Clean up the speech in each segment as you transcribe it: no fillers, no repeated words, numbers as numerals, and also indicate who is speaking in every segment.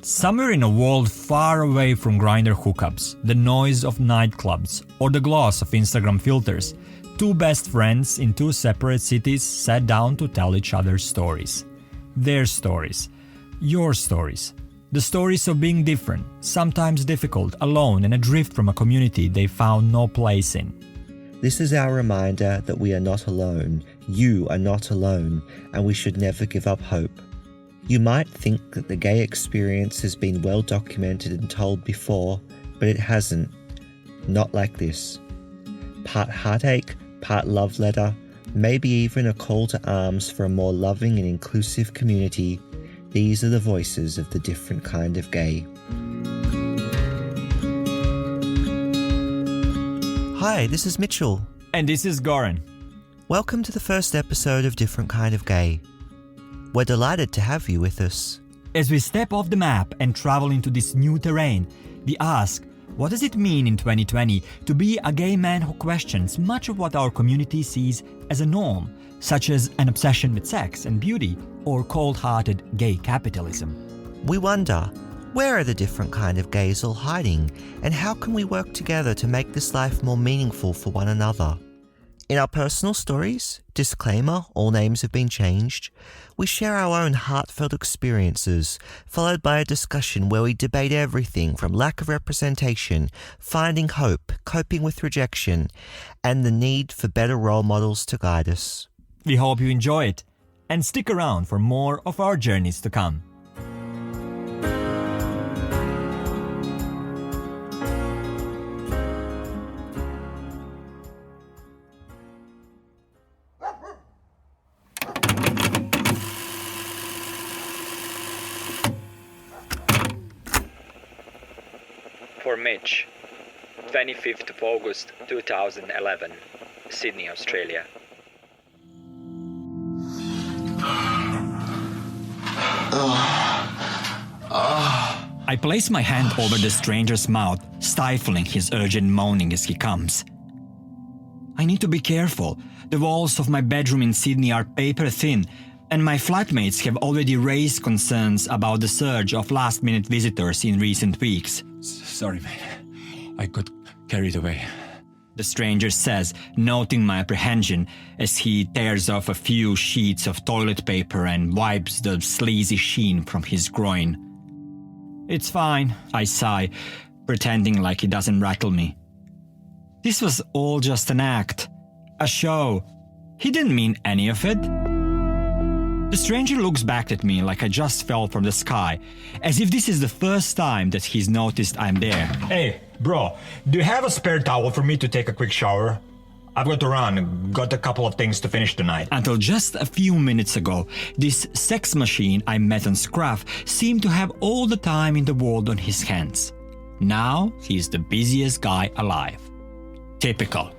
Speaker 1: Somewhere in a world far away from Grindr hookups, the noise of nightclubs, or the gloss of Instagram filters, two best friends in two separate cities sat down to tell each other stories. Their stories. Your stories. The stories of being different, sometimes difficult, alone, and adrift from a community they found no place in.
Speaker 2: This is our reminder that we are not alone, you are not alone, and we should never give up hope. You might think that the gay experience has been well documented and told before, but it hasn't. Not like this. Part heartache, part love letter, maybe even a call to arms for a more loving and inclusive community. These are the voices of the different kind of gay. Hi, this is Mitchell.
Speaker 1: And this is Goran.
Speaker 2: Welcome to the first episode of Different Kind of Gay. We're delighted to have you with us.
Speaker 1: As we step off the map and travel into this new terrain, we ask, what does it mean in 2020 to be a gay man who questions much of what our community sees as a norm, such as an obsession with sex and beauty, or cold-hearted gay capitalism?
Speaker 2: We wonder, where are the different kind of gays all hiding, and how can we work together to make this life more meaningful for one another? In our personal stories, disclaimer, all names have been changed, we share our own heartfelt experiences, followed by a discussion where we debate everything from lack of representation, finding hope, coping with rejection, and the need for better role models to guide us.
Speaker 1: We hope you enjoy it, and stick around for more of our journeys to come.
Speaker 3: For Mitch, 25th of August 2011, Sydney, Australia.
Speaker 1: I place my hand over the stranger's mouth, stifling his urgent moaning as he comes. I need to be careful. The walls of my bedroom in Sydney are paper thin, and my flatmates have already raised concerns about the surge of last-minute visitors in recent weeks.
Speaker 4: Sorry, man. I got carried away.
Speaker 1: The stranger says, noting my apprehension as he tears off a few sheets of toilet paper and wipes the sleazy sheen from his groin. It's fine, I sigh, pretending like it doesn't rattle me. This was all just an act, a show. He didn't mean any of it. The stranger looks back at me like I just fell from the sky, as if this is the first time that he's noticed I'm there.
Speaker 5: Hey, bro, do you have a spare towel for me to take a quick shower? I've got to run, got a couple of things to finish tonight.
Speaker 1: Until just a few minutes ago, this sex machine I met on Scruff seemed to have all the time in the world on his hands. Now, he's the busiest guy alive. Typical.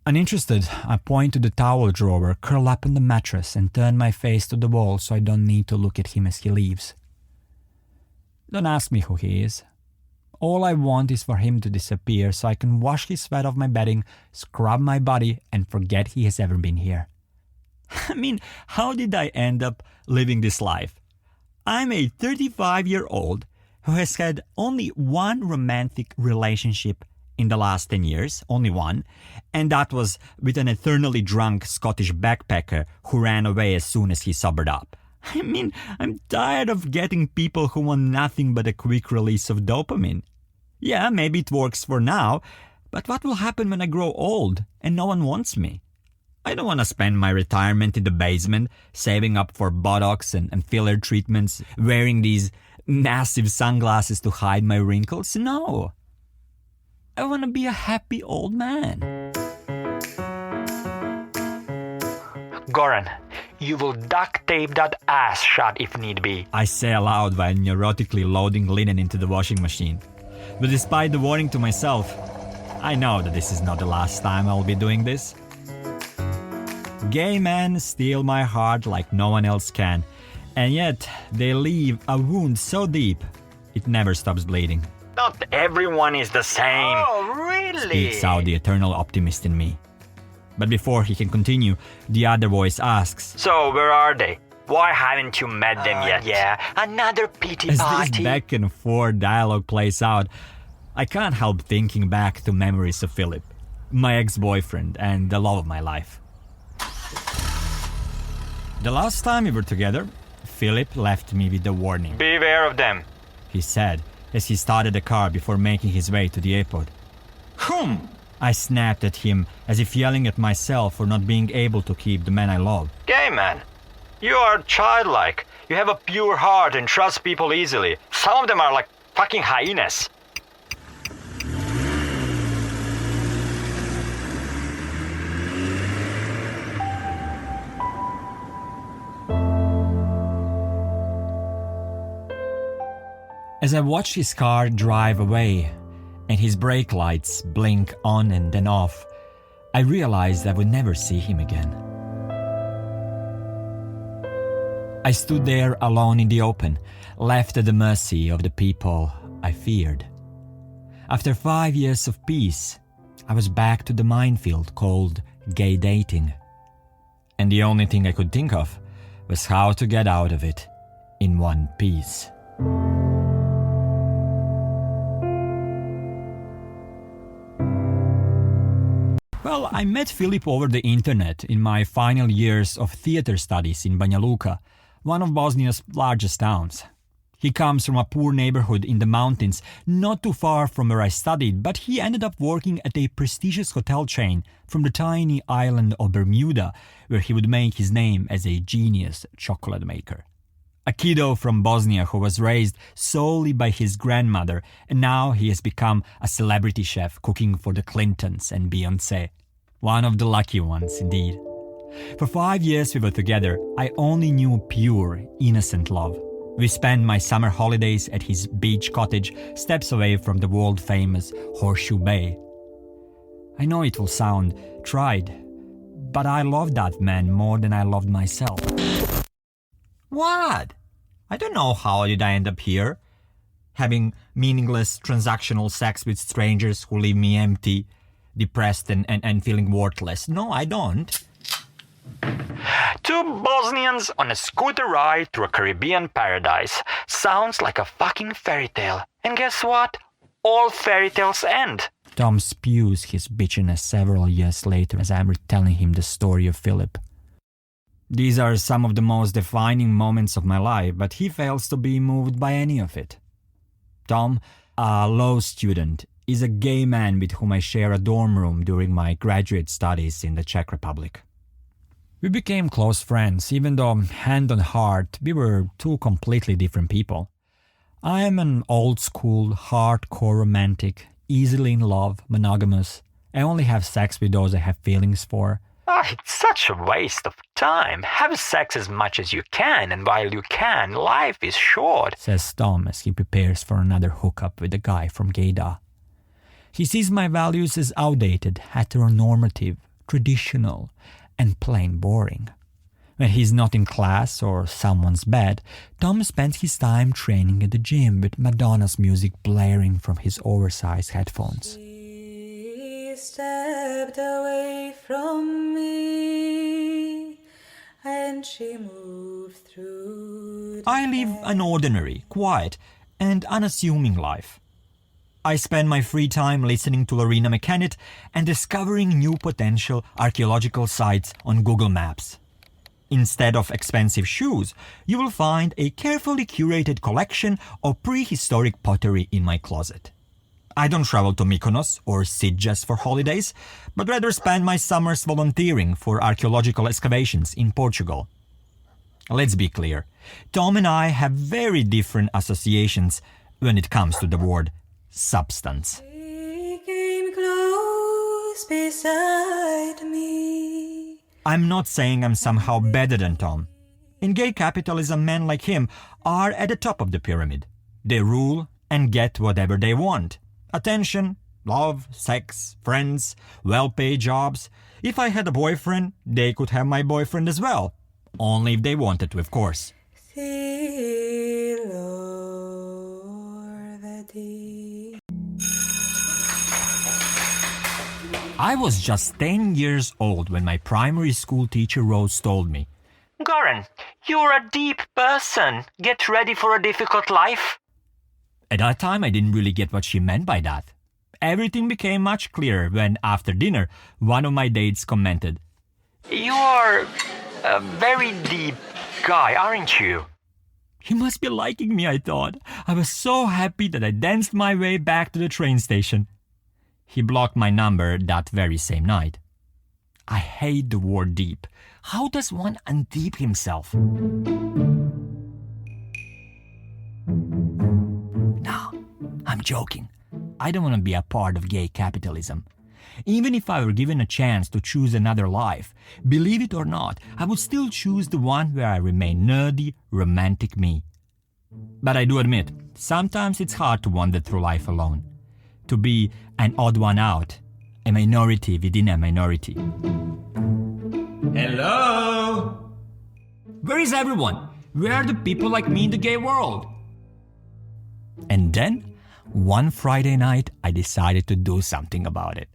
Speaker 1: Uninterested, I point to the towel drawer, curl up on the mattress, and turn my face to the wall so I don't need to look at him as he leaves. Don't ask me who he is. All I want is for him to disappear so I can wash his sweat off my bedding, scrub my body, and forget he has ever been here. I mean, how did I end up living this life? I'm a 35-year-old who has had only one romantic relationship in the last 10 years, only one, and that was with an eternally drunk Scottish backpacker who ran away as soon as he sobered up. I mean, I'm tired of getting people who want nothing but a quick release of dopamine. Yeah, maybe it works for now, but what will happen when I grow old and no one wants me? I don't want to spend my retirement in the basement, saving up for Botox and filler treatments, wearing these massive sunglasses to hide my wrinkles. No. I want to be a happy old man.
Speaker 3: Goran, you will duct tape that ass shut if need be.
Speaker 1: I say aloud while neurotically loading linen into the washing machine. But despite the warning to myself, I know that this is not the last time I'll be doing this. Gay men steal my heart like no one else can, and yet they leave a wound so deep, it never stops bleeding.
Speaker 3: Not everyone is the same. Oh, really?
Speaker 1: Speaks out the eternal optimist in me. But before he can continue, the other voice asks,
Speaker 3: So, where are they? Why haven't you met them yet? Yeah, another pity
Speaker 1: As
Speaker 3: party.
Speaker 1: this back and forth dialogue plays out, I can't help thinking back to memories of Philip, my ex-boyfriend and the love of my life. The last time we were together, Philip left me with a warning.
Speaker 3: Beware of them.
Speaker 1: He said as he started the car before making his way to the airport.
Speaker 5: Whom?
Speaker 1: I snapped at him as if yelling at myself for not being able to keep the man I love.
Speaker 3: Gay man, you are childlike. You have a pure heart and trust people easily. Some of them are like fucking hyenas.
Speaker 1: As I watched his car drive away and his brake lights blink on and then off, I realized I would never see him again. I stood there alone in the open, left at the mercy of the people I feared. After 5 years of peace, I was back to the minefield called gay dating. And the only thing I could think of was how to get out of it in one piece. Well, I met Philip over the internet in my final years of theater studies in Banja Luka, one of Bosnia's largest towns. He comes from a poor neighborhood in the mountains, not too far from where I studied, but he ended up working at a prestigious hotel chain from the tiny island of Bermuda, where he would make his name as a genius chocolate maker. A kiddo from Bosnia who was raised solely by his grandmother, and now he has become a celebrity chef cooking for the Clintons and Beyoncé. One of the lucky ones, indeed. For 5 years we were together, I only knew pure, innocent love. We spent my summer holidays at his beach cottage, steps away from the world-famous Horseshoe Bay. I know it will sound tried, but I loved that man more than I loved myself. What? I don't know how did I end up here, having meaningless transactional sex with strangers who leave me empty, depressed and feeling worthless. No, I don't.
Speaker 3: Two Bosnians on a scooter ride through a Caribbean paradise. Sounds like a fucking fairy tale. And guess what? All fairy tales end.
Speaker 1: Tom spews his bitchiness several years later as I'm retelling him the story of Philip. These are some of the most defining moments of my life, but he fails to be moved by any of it. Tom, a law student, is a gay man with whom I share a dorm room during my graduate studies in the Czech Republic. We became close friends, even though, hand on heart, we were two completely different people. I am an old-school, hardcore romantic, easily in love, monogamous. I only have sex with those I have feelings for.
Speaker 3: It's such a waste of time. Have sex as much as you can, and while you can, life is short,
Speaker 1: says Tom as he prepares for another hookup with a guy from Gaydar. He sees my values as outdated, heteronormative, traditional, and plain boring. When he's not in class or someone's bed, Tom spends his time training at the gym with Madonna's music blaring from his oversized headphones.
Speaker 6: She stepped away from me and she moved through.
Speaker 1: I live an ordinary, quiet, and unassuming life. I spend my free time listening to Lorena McKennitt and discovering new potential archaeological sites on Google Maps. Instead of expensive shoes, you will find a carefully curated collection of prehistoric pottery in my closet. I don't travel to Mykonos or Sitges for holidays, but rather spend my summers volunteering for archaeological excavations in Portugal. Let's be clear, Tom and I have very different associations when it comes to the word substance.
Speaker 6: She came close beside me.
Speaker 1: I'm not saying I'm somehow better than Tom. In gay capitalism, men like him are at the top of the pyramid. They rule and get whatever they want. Attention, love, sex, friends, well-paid jobs. If I had a boyfriend, they could have my boyfriend as well. Only if they wanted to, of course.
Speaker 6: See, Lord, the deep.
Speaker 1: I was just 10 years old when my primary school teacher Rose told me,
Speaker 3: Goran, you're a deep person. Get ready for a difficult life.
Speaker 1: At that time, I didn't really get what she meant by that. Everything became much clearer when, after dinner, one of my dates commented,
Speaker 3: You are a very deep guy, aren't you?
Speaker 1: "He must be liking me," I thought. I was so happy that I danced my way back to the train station. He blocked my number that very same night. I hate the word deep. How does one undeep himself? No, I'm joking. I don't want to be a part of gay capitalism. Even if I were given a chance to choose another life, believe it or not, I would still choose the one where I remain nerdy, romantic me. But I do admit, sometimes it's hard to wander through life alone. To be an odd one out, a minority within a minority.
Speaker 5: Hello?
Speaker 1: Where is everyone? Where are the people like me in the gay world? And then, one Friday night, I decided to do something about it.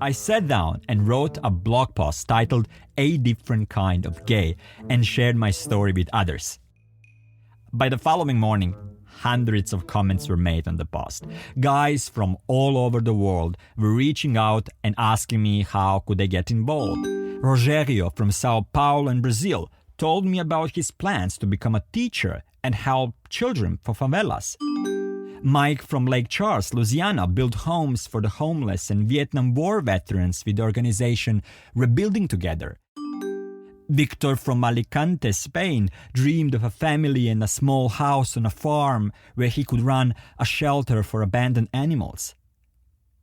Speaker 1: I sat down and wrote a blog post titled A Different Kind of Gay and shared my story with others. By the following morning, hundreds of comments were made on the post. Guys from all over the world were reaching out and asking me how could I get involved. Rogério from Sao Paulo in Brazil told me about his plans to become a teacher and help children for favelas. Mike from Lake Charles, Louisiana, built homes for the homeless and Vietnam War veterans with the organization Rebuilding Together. Victor from Alicante, Spain, dreamed of a family and a small house on a farm where he could run a shelter for abandoned animals.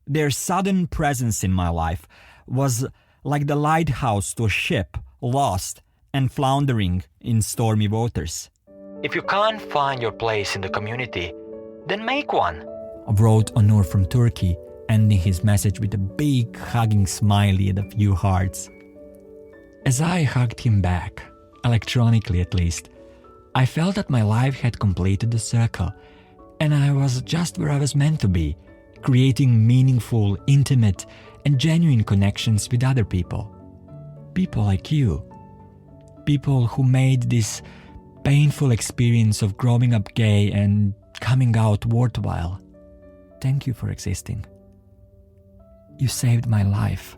Speaker 1: Their sudden presence in my life was like the lighthouse to a ship lost and floundering in stormy waters.
Speaker 3: If you can't find your place in the community, then make one.
Speaker 1: Wrote Onur from Turkey, ending his message with a big hugging smiley and a few hearts. As I hugged him back, electronically at least, I felt that my life had completed the circle, and I was just where I was meant to be, creating meaningful, intimate, and genuine connections with other people. People like you. People who made this painful experience of growing up gay and coming out worthwhile. Thank you for existing. You saved my life.